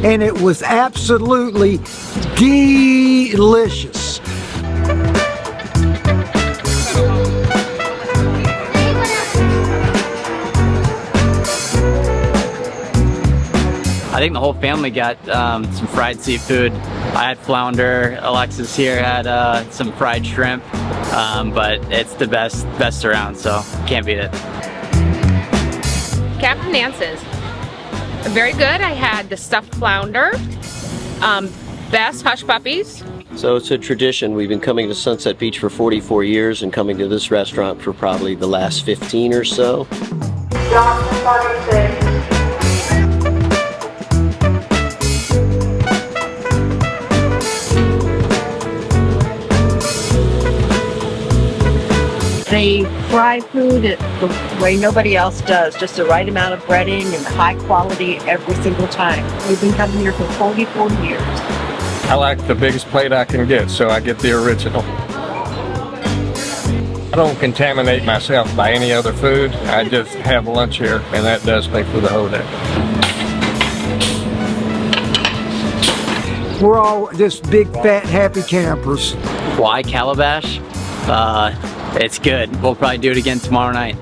and it was absolutely delicious. I think the whole family got some fried seafood. I had flounder, Alexis here had some fried shrimp, but it's the best around, so can't beat it. Captain Nance's. Very good. I had the stuffed flounder, best hush puppies. So it's a tradition. We've been coming to Sunset Beach for 44 years and coming to this restaurant for probably the last 15 or so. They fry food the way nobody else does, just the right amount of breading and high quality every single time. We've been coming here for 44 years. I like the biggest plate I can get, so I get the original. I don't contaminate myself by any other food. I just have lunch here, and that does me for the whole day. We're all just big, fat, happy campers. Why Calabash? It's good. We'll probably do it again tomorrow night.